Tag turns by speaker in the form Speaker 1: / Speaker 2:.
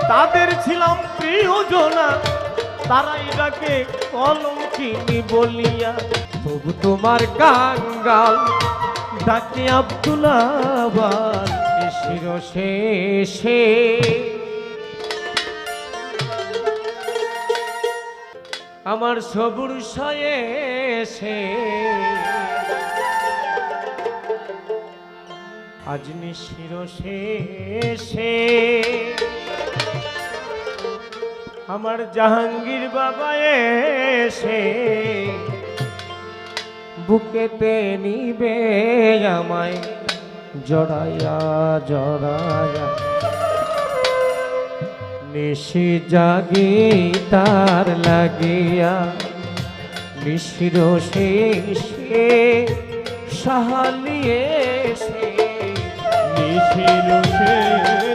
Speaker 1: তাদের ছিলাম প্রিয়জনা, তারাই ডাকে কলঙ্কিনী বলিয়া। তবু তোমার কাঙ্গাল ডাকে আব্দুলাবাল শিরশেষে। আমার সবুর সয়েছে আজ নিশিরশেষে। আমার জাহাঙ্গীর বাবা এসে বুকেতে নিবে আমায় জড়াইয়া জড়াইয়া। নিশি জাগি তার লাগিয়া নিশির শেষে সাহালিয়ে সে নিশির শেষে।